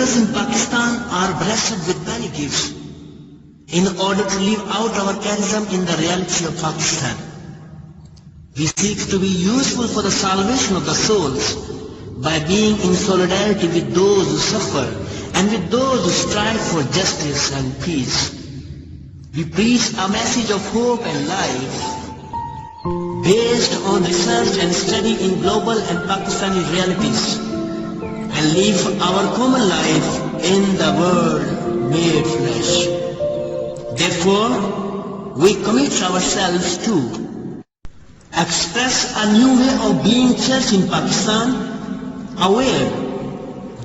believers in Pakistan are blessed with many gifts in order to live out our charism in the reality of Pakistan. We seek to be useful for the salvation of the souls by being in solidarity with those who suffer and with those who strive for justice and peace. We preach a message of hope and life based on research and study in global and Pakistani realities, and live our common life in the Word made flesh. Therefore, we commit ourselves to express a new way of being church in Pakistan, aware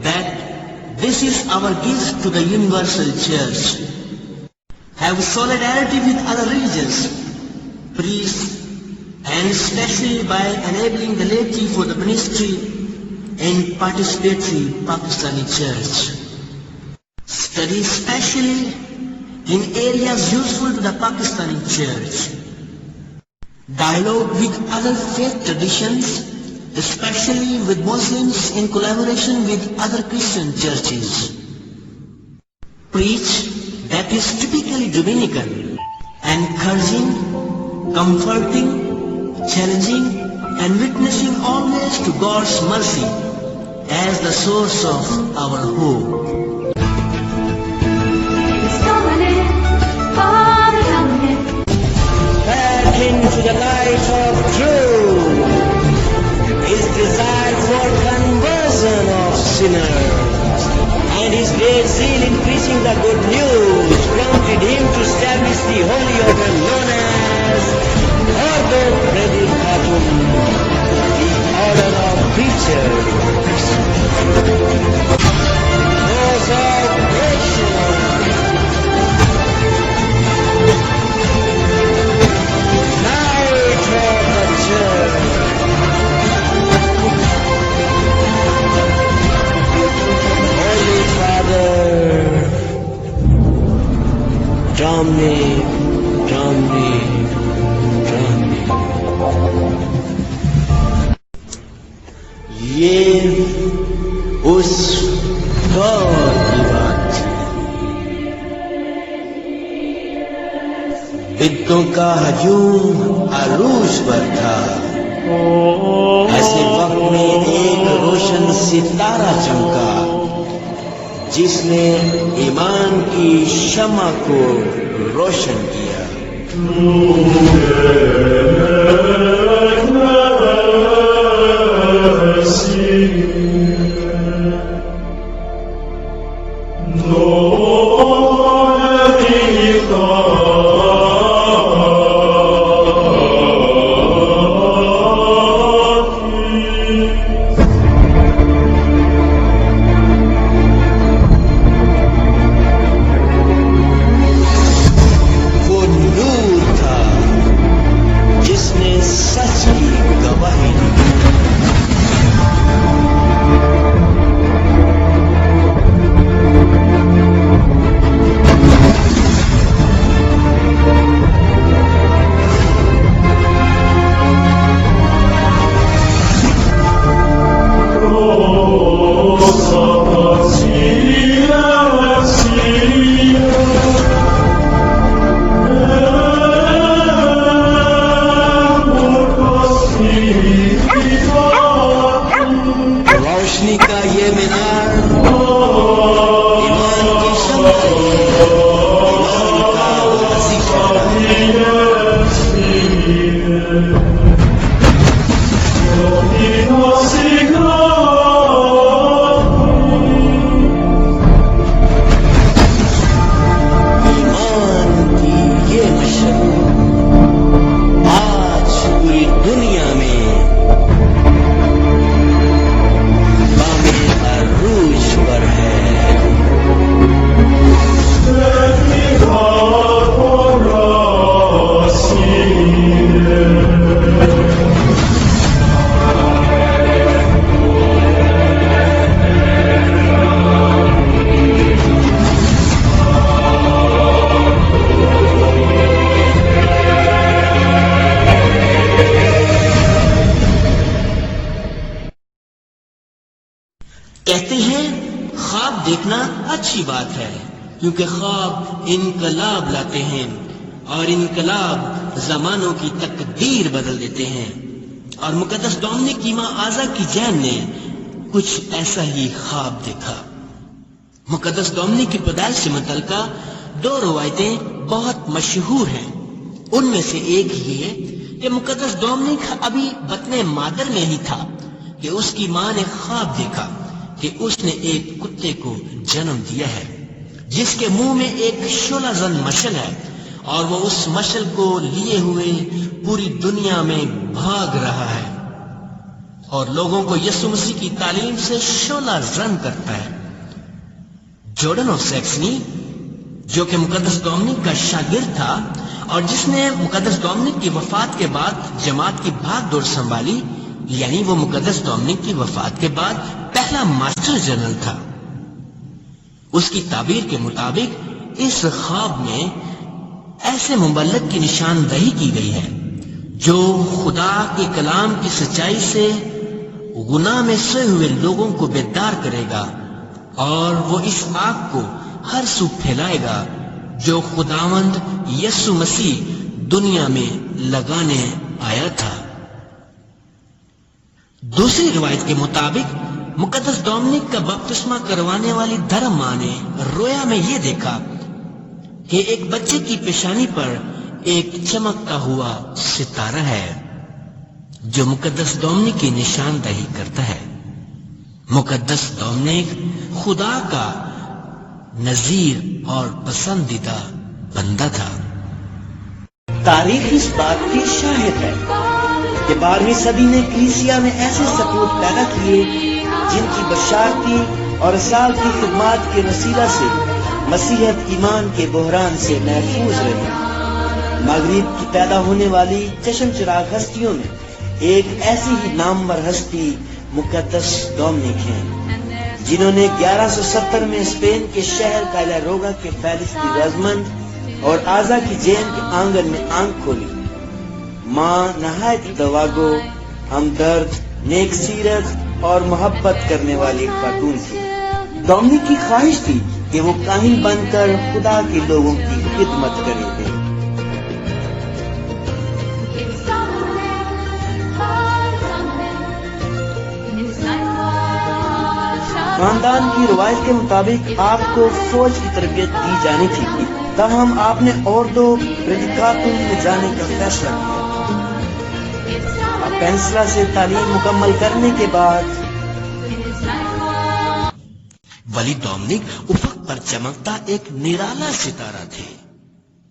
that this is our gift to the universal church. Have solidarity with other religions, priests, and especially by enabling the laity for the ministry in participatory Pakistani church. Study especially in areas useful to the Pakistani church. Dialogue with other faith traditions, especially with Muslims in collaboration with other Christian churches. Preach that is typically Dominican, encouraging, comforting, challenging, and witnessing always to God's mercy as the source of our hope. Back into the light of truth is desire for conversion of sinners, and his great zeal in preaching the good news prompted him to establish the holy order known as Ordo Predicatum, the order of preachers. Cause of nation, light of the church. Holy Father, Dominic, یہ اس دور کی بات تھی، بدوں کا ہجوم عروج پر تھا۔ ایسے وقت میں ایک روشن ستارہ چمکا جس نے ایمان کی شمع کو روشن کیا۔ خواب دیکھنا اچھی بات ہے، کیونکہ خواب انقلاب لاتے ہیں اور انقلاب زمانوں کی تقدیر بدل دیتے ہیں۔ اور مقدس ڈومنک کی ماں آزا کی جین نے کچھ ایسا ہی خواب دیکھا۔ مقدس ڈومنک کی پیدائش سے متعلقہ 2 روایتیں بہت مشہور ہیں۔ ان میں سے ایک یہ کہ مقدس ڈومنک ابھی بطن مادر میں ہی تھا کہ اس کی ماں نے خواب دیکھا کہ اس نے ایک کتے کو جنم دیا ہے جس کے منہ میں ایک شعلہ زن مشل ہے، اور وہ اس مشل کو لیے ہوئے پوری دنیا میں بھاگ رہا ہے اور لوگوں کو یسوع مسیح کی تعلیم سے شعلہ زن کرتا ہے۔ جارڈن آف سیکسنی، جو کہ مقدس ڈومنک کا شاگرد تھا اور جس نے مقدس ڈومنک کی وفات کے بعد جماعت کی بھاگ دوڑ سنبھالی، یعنی وہ مقدس ڈومنک کی وفات کے بعد پہلا ماسٹر جنرل تھا، اس کی تعبیر کے مطابق اس خواب میں ایسے مبلغ کی نشاندہی کی گئی ہے جو خدا کے کلام کی سچائی سے گناہ میں سوئے ہوئے لوگوں کو بیدار کرے گا، اور وہ اس آگ کو ہر سو پھیلائے گا جو خداوند یسوع مسیح دنیا میں لگانے آیا تھا۔ دوسری روایت کے مطابق مقدس ڈومنک کا بپتسمہ کروانے والی دھرم ماں نے رویا میں یہ دیکھا کہ ایک بچے کی پیشانی پر ایک چمکتا ہوا ستارہ ہے جو مقدس ڈومنک کی نشاندہی کرتا ہے۔ مقدس ڈومنک خدا کا نذیر اور پسندیدہ بندہ تھا۔ تاریخ اس بات کی شاہد ہے کہ 12ویں صدی نے کلیسیا میں ایسے سپوت پیدا کیے جن کی بشارتی اور رسال کی خدمات کے وسیلہ سے مسیحیت ایمان کے بحران سے محفوظ رہی۔ مغرب کی پیدا ہونے والی چشم چراغ ہستیوں میں ایک ایسی ہی نامور ہستی مقدس ڈومنک ہے، جنہوں نے 1170 میں اسپین کے شہر کالاروگا کے فیلسطی رضمند اور آزا کی جین کے آنگن میں آنکھ کھولی۔ ماں نہایت دواگو، ہمدرد، نیک سیرت اور محبت کرنے والی ایک خاتون تھی۔ ڈومنک کی خواہش تھی کہ وہ کاہن بن کر خدا کے لوگوں کی خدمت کرے گے۔ خاندان کی روایت کے مطابق آپ کو فوج کی تربیت دی جانی تھی، تاہم آپ نے اوردو پریڈیکاتوں میں جانے کا فیصلہ کیا۔ پینسلا سے تعلیم مکمل کرنے کے بعد ولی ڈومنک افق پر چمکتا ایک نرالا ستارہ تھے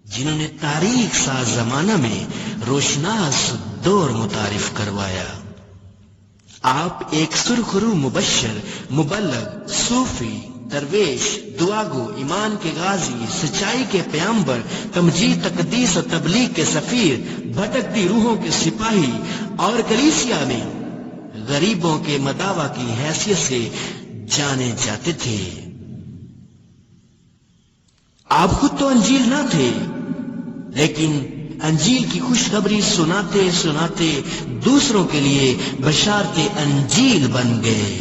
جنہوں نے تاریخ ساز زمانہ میں روشناس دور متعارف کروایا۔ آپ ایک سرخرو مبشر، مبلغ، صوفی، درویش، دعاگو، ایمان کے غازی، سچائی کے پیامبر، تمجید، تقدیس و تبلیغ کے سفیر، بھٹکتی روحوں کے سپاہی اور کلیسیا میں غریبوں کے مداوا کی حیثیت سے جانے جاتے تھے۔ آپ خود تو انجیل نہ تھے، لیکن انجیل کی خوشخبری سناتے سناتے دوسروں کے لیے بشارت انجیل بن گئے۔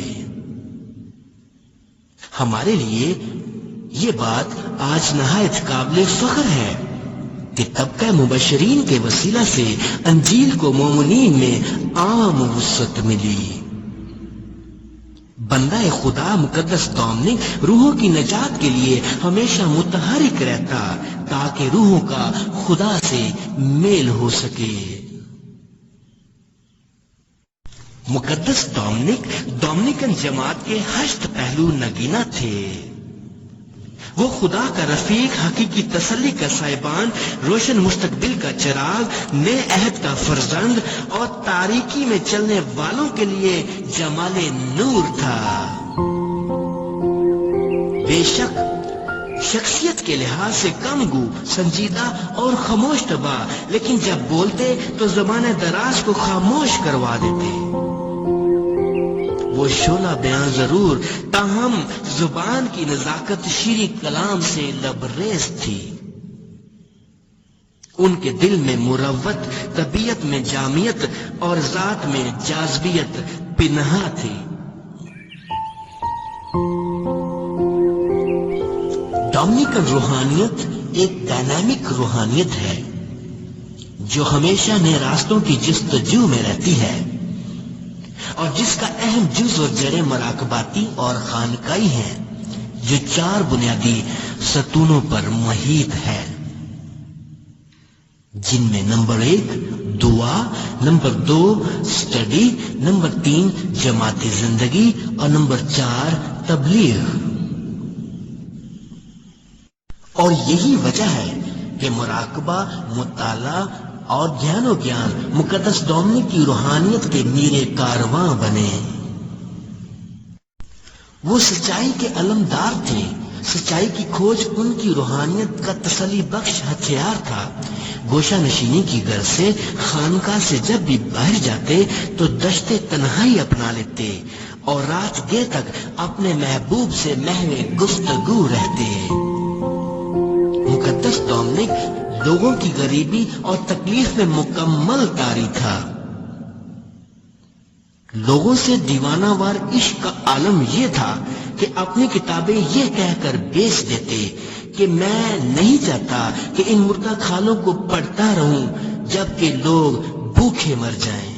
ہمارے لیے یہ بات آج نہایت قابل فخر ہے کہ طبقہ مبشرین کے وسیلہ سے انجیل کو مومنین میں عام وسعت ملی۔ بندہ خدا مقدس ڈومنک روحوں کی نجات کے لیے ہمیشہ متحرک رہتا تاکہ روحوں کا خدا سے میل ہو سکے۔ مقدس ڈومنک ڈومنکن جماعت کے 8 پہلو نگینا تھے۔ وہ خدا کا رفیق، حقیقی تسلی کا سائبان، روشن مستقبل کا چراغ، نئے عہد کا فرزند اور تاریکی میں چلنے والوں کے لیے جمال نور تھا۔ بے شک شخصیت کے لحاظ سے کم گو، سنجیدہ اور خاموش طبع، لیکن جب بولتے تو زبان دراز کو خاموش کروا دیتے۔ وہ شعلہ بیان ضرور، تاہم زبان کی نزاکت شیریں کلام سے لبریز تھی۔ ان کے دل میں مروت، طبیعت میں جامعیت اور ذات میں جاذبیت پنہاں تھی۔ ڈومینیکن روحانیت ایک ڈائنامک روحانیت ہے جو ہمیشہ نئے راستوں کی جستجو میں رہتی ہے اور جس کا اہم جز و جڑیں مراقباتی اور خانقائی ہیں جو 4 بنیادی ستونوں پر محیط ہے، جن میں نمبر 1 دعا، نمبر 2 سٹڈی، نمبر 3 جماعتی زندگی اور نمبر 4 تبلیغ۔ اور یہی وجہ ہے کہ مراقبہ، مطالعہ اور گیان و گیان مقدس ڈومینک کی روحانیت کے میرے کارواں بنے۔ وہ سچائی کے علمدار تھے، سچائی کی کھوج ان کی روحانیت کا تسلی بخش ہتھیار تھا۔ گوشہ نشینی کی غرض سے خانقاہ سے جب بھی باہر جاتے تو دشت تنہائی اپنا لیتے اور رات گئے تک اپنے محبوب سے محو گفتگو رہتے۔ مقدس ڈومینک لوگوں کی غریبی اور تکلیف میں مکمل طاری تھا۔ لوگوں سے دیوانہ وار عشق کا عالم یہ تھا کہ اپنی کتابیں یہ کہہ کر بیچ دیتے کہ میں نہیں چاہتا کہ ان مردہ کھالوں کو پڑھتا رہوں جبکہ لوگ بھوکے مر جائیں۔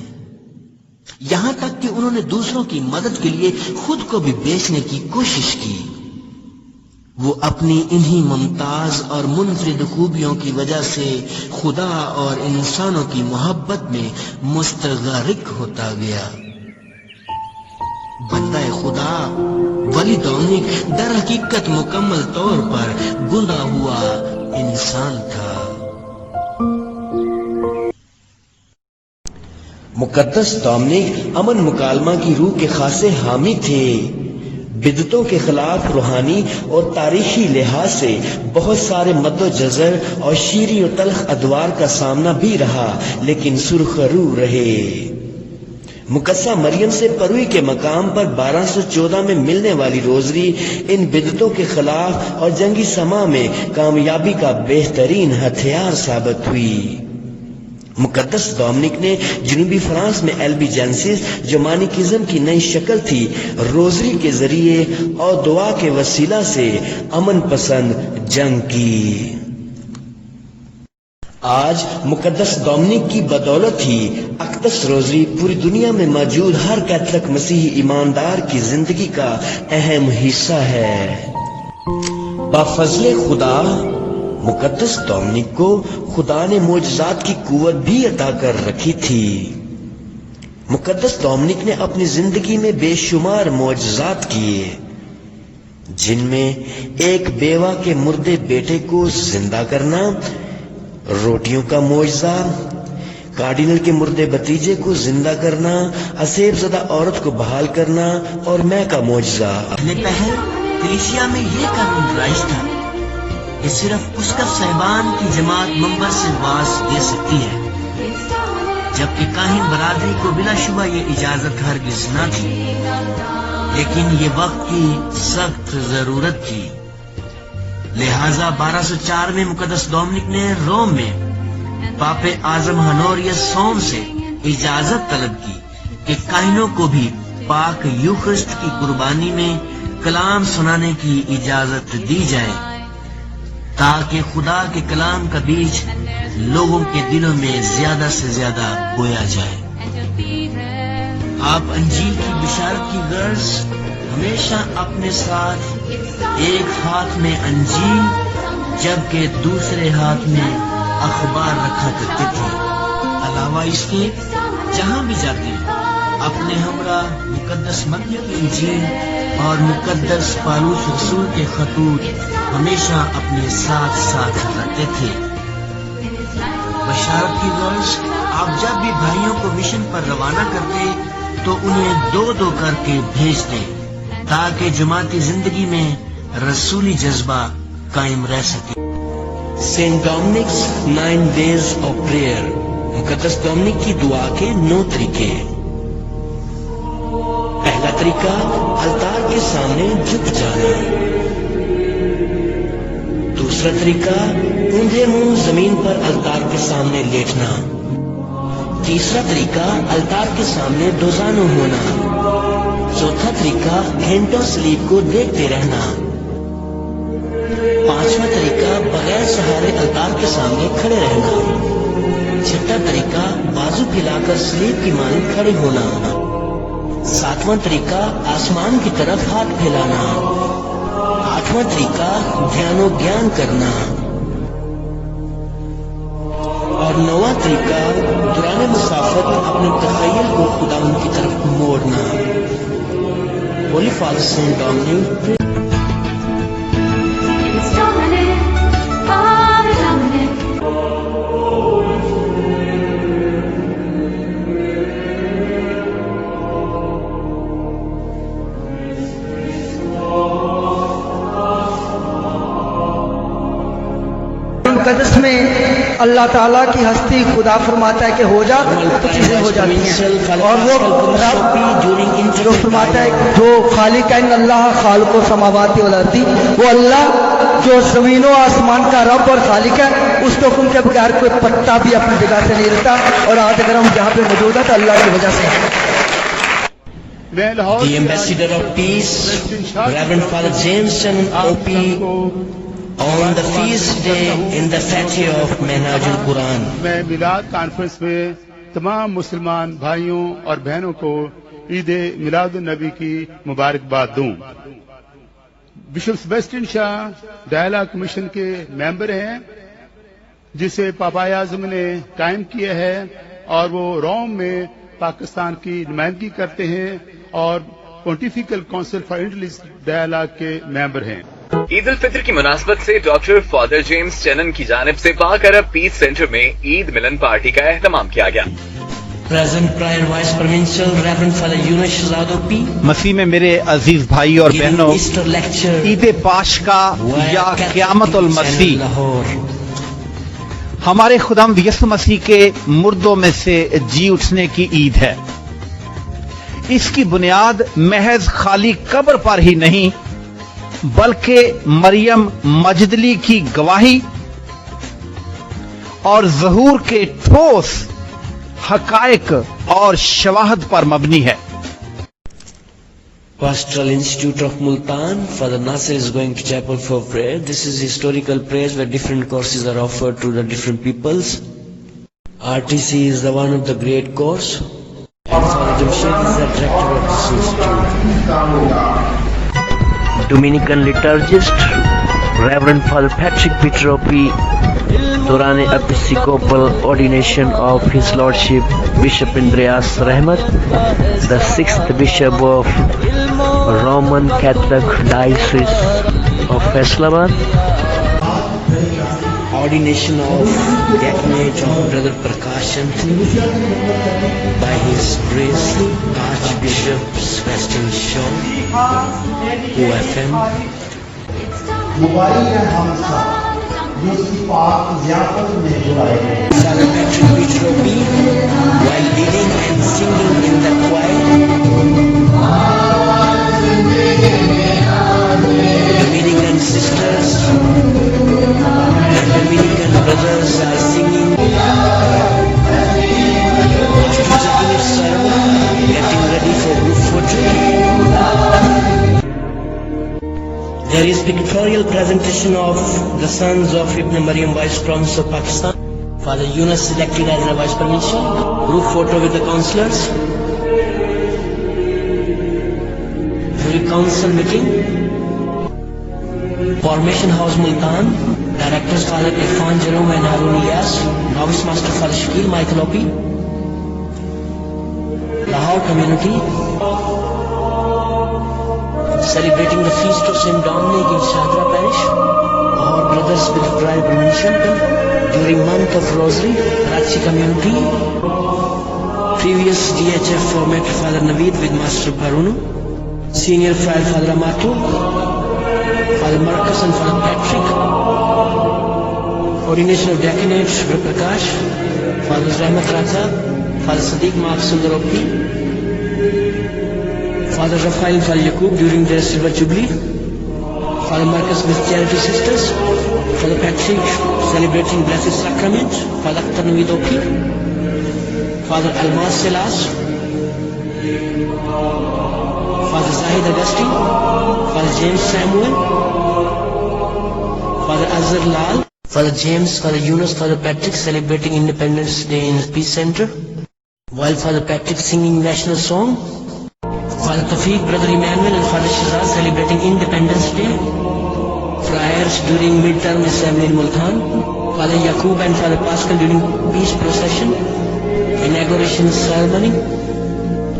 یہاں تک کہ انہوں نے دوسروں کی مدد کے لیے خود کو بھی بیچنے کی کوشش کی۔ وہ اپنی انہی ممتاز اور منفرد خوبیوں کی وجہ سے خدا اور انسانوں کی محبت میں مستغرق ہوتا گیا۔ بندہ خدا ولی ڈومینک در حقیقت مکمل طور پر گناہ ہوا انسان تھا۔ مقدس ڈومینک امن مکالمہ کی روح کے خاصے حامی تھے۔ بدعتوں کے خلاف روحانی اور تاریخی لحاظ سے بہت سارے مد و جزر اور شیریں و تلخ ادوار کا سامنا بھی رہا، لیکن سرخرو رہے۔ مقدسہ مریم سے پروی کے مقام پر 1214 میں ملنے والی روزری ان بدعتوں کے خلاف اور جنگی سما میں کامیابی کا بہترین ہتھیار ثابت ہوئی۔ مقدس ڈومینک نے جنوبی فرانس میں البیجنسس جو مانیکزم کی نئی شکل تھی، روزری کے ذریعے اور دعا کے وسیلہ سے امن پسند جنگ کی۔ آج مقدس ڈومینک کی بدولت ہی اقدس روزری پوری دنیا میں موجود ہر کیتھولک مسیحی ایماندار کی زندگی کا اہم حصہ ہے۔ بفضل خدا مقدس ڈومینک کو خدا نے معجزات کی قوت بھی عطا کر رکھی تھی۔ مقدس ڈومینک نے اپنی زندگی میں بے شمار معجزات کیے، جن میں ایک بیوہ کے مردے بیٹے کو زندہ کرنا، روٹیوں کا معجزہ، کارڈینل کے مردے بھتیجے کو زندہ کرنا، اسیب زدہ عورت کو بحال کرنا اور میں کا معجزہ۔ اپنے پہر کلیسیا میں یہ قانون رائج تھا کہ صرف اس کا صاحبان کی جماعت منبر سے واز دے سکتی ہے، جبکہ کاہن برادری کو بلا شبہ یہ اجازت ہرگز نہ تھی، لیکن یہ وقت کی سخت ضرورت تھی۔ لہذا 1204 میں مقدس ڈومینک نے روم میں پاپ اعظم ہنوریس سوم سے اجازت طلب کی کہ کاہنوں کو بھی پاک یوخرسٹ کی قربانی میں کلام سنانے کی اجازت دی جائے، تاکہ خدا کے کلام کا بیج لوگوں کے دلوں میں زیادہ سے زیادہ بویا جائے۔ آپ انجیل کی بشارت کی غرض ہمیشہ اپنے ساتھ ایک ہاتھ میں انجیل جبکہ دوسرے ہاتھ میں اخبار رکھا کرتے تھے۔ علاوہ اس کے جہاں بھی جاتے اپنے ہمراہ مقدس متی کی انجیل اور مقدس پالوس رسول کے خطوط ہمیشہ اپنے ساتھ ساتھ رکھتے تھے۔ بشارت کی غرض آپ جب بھی بھائیوں کو مشن پر روانہ کرتے تو انہیں دو دو کر کے بھیجتے تاکہ جماعتی زندگی میں رسولی جذبہ قائم رہ سکے۔ سینٹ ڈومینکس 9 days of prayer، مقدس ڈومینک کی دعا کے 9 طریقے۔ پہلا طریقہ التار کے سامنے جھک جانا۔ دوسرا طریقہ اونھے منہ زمین پر التار کے سامنے لیٹنا۔ تیسرا طریقہ التار کے سامنے دوزانو ہونا۔ چوتھا طریقہ گھنٹوں سلیب کو دیکھتے رہنا۔ 5واں طریقہ بغیر سہارے الطاف کے سامنے کھڑے رہنا. 6واں طریقہ بازو پھیلا کر سلیب کی مانند کھڑے ہونا. 7واں طریقہ آسمان کی طرف ہاتھ پھیلانا. 8واں طریقہ دھیان و گیان کرنا. اور 9واں طریقہ دوران مسافت اپنے تخیل کو خدا ان کی طرف موڑنا. Holy father saint Dominic. مقدس میں اللہ تعالیٰ کی ہستی خدا فرماتا ہے کہ ہو جا تو چیزیں ہو جاتی ہیں. اور وہ رب جو فرماتا ہے جو خالق ہے اللہ خالق و سماوات والارض، وہ اللہ جو زمین و آسمان کا رب اور خالق ہے، اس کے حکم کے بغیر کوئی پتا بھی اپنی جگہ سے نہیں رہتا. اور آج اگر ہم جہاں پہ موجود ہیں تو اللہ کی وجہ سے. The Ambassador of Peace, Reverend Father James Channon OP, on the feast day in the Fatih of Minhaj al-Quran. میں میلاد کانفرنس میں تمام مسلمان بھائیوں اور بہنوں کو عید میلاد النبی کی مبارکباد دوں. بشپ سیباسٹین شاہ ڈائلاگ کمیشن کے ممبر ہیں جسے پاپائے اعظم نے قائم کیا ہے، اور وہ روم میں پاکستان کی نمائندگی کرتے ہیں اور پونٹیفیکل کونسل فار انٹرلیجس ڈائلاگ کے ممبر ہیں. عید الفطر کی مناسبت سے ڈاکٹر فادر جیمز چنن کی جانب سے پاک عرب پیس سینٹر میں عید ملن پارٹی کا اہتمام کیا گیا. Present prior Vice Provincial Reverend Father Yunus Shazad OP, مسیح میں میرے عزیز بھائی اور giving بہنوں، Easter lecture عید پاشکا یا via قیامت Catholic المسیح Channel Lahore. ہمارے خداوند یسوع مسیح کے مردوں میں سے جی اٹھنے کی عید ہے. اس کی بنیاد محض خالی قبر پر ہی نہیں بلکہ مریم مجدلی کی گواہی اور ظہور کے ٹھوس حقائق اور شواہد پر مبنی ہے. Pastoral Institute of Multan, Father Nasir is going to chapel for prayer. This is historical prayers where different courses are offered to the different peoples. RTC is the one of the great course. And Father Jamshed is the director of this institute. Dominican liturgist, Reverend Father Patrick Peter OP, Durane Episcopal ordination of His Lordship Bishop Andreas Rahmat, the 6th Bishop of Roman Catholic Diocese of Faisalabad. Ordination of Diaconate of Brother Prakash Chandra by His Grace Archbishop Sebastian Shaw, OFM. Father Patrick Peter OP, while leading and singing in the choir, Dominican sisters and Dominican brothers are singing. After taking a sermon, getting ready for group photo. There is pictorial presentation of the sons of Ibn Maryam, Vice Province of Pakistan. Father Yunus selected as the Vice Provincial. Group photo with the councillors. During council meeting. Formation House Multan. Directors Father Irfan Jerome and Harun Iyas. Novice Master Father Shakil Michael Opi. Lahore community. Celebrating the feast of St. Dominic in Shadra Parish. Our brothers with prior permission during month of Rosary, Karachi community. Previous DHF format Father Naveed with Master Barunu. Senior Friar Father Amatu, Father Marcus and Father Patrick. Ordination of Diaconate Brother Prakash, Father Rahmat Raza, Father Sadiq Mark Sundar Opti, Father Raphael and Father Yaqub during their Silver Jubilee, Father Marcus with Charity Sisters, Father Patrick celebrating Blessed Sacrament, Father Akhtar Naveed Opti, Father Almas Selas, Father Zahid Augustine, Father James Samuel, Father Azhar Lal, Father James, Father Yunus, Father Patrick celebrating Independence Day in Peace Center, while Father Patrick singing national song. Father Tafiq, Brother Emmanuel and Father Shazad celebrating Independence Day. Friars during midterm assembly in Multan. Father Yaqub and Father Pascal during peace procession. Inauguration ceremony.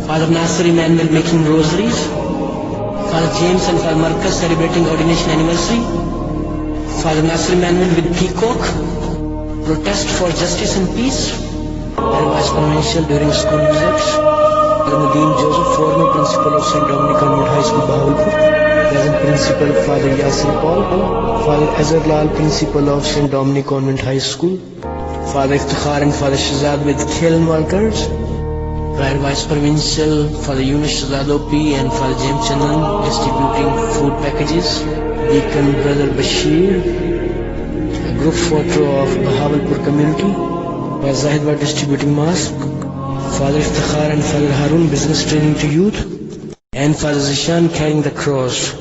Father Nasser Emmanuel making rosaries. Father James and Father Marcus celebrating ordination anniversary. Father Nasser Emmanuel with peacock. Protest for justice and peace. And Vice Provincial during school visits. Father Nadeem Joseph, former principal of St. Dominic Convent High School, Bahawalpur. Present principal Father Yasir Paul. Father Azhar Lal, principal of St. Dominic Convent High School. Father Iftikhar and Father Shazad with Khel workers. Prior Vice Provincial Father Yunus Shazad OP and Father James Chandan distributing food packages. Deacon Brother Bashir. A group photo of Bahawalpur community. Father Zahidwa distributing mask. Father Iftikhar and Father Harun business training to youth. And Father Zishan carrying the cross.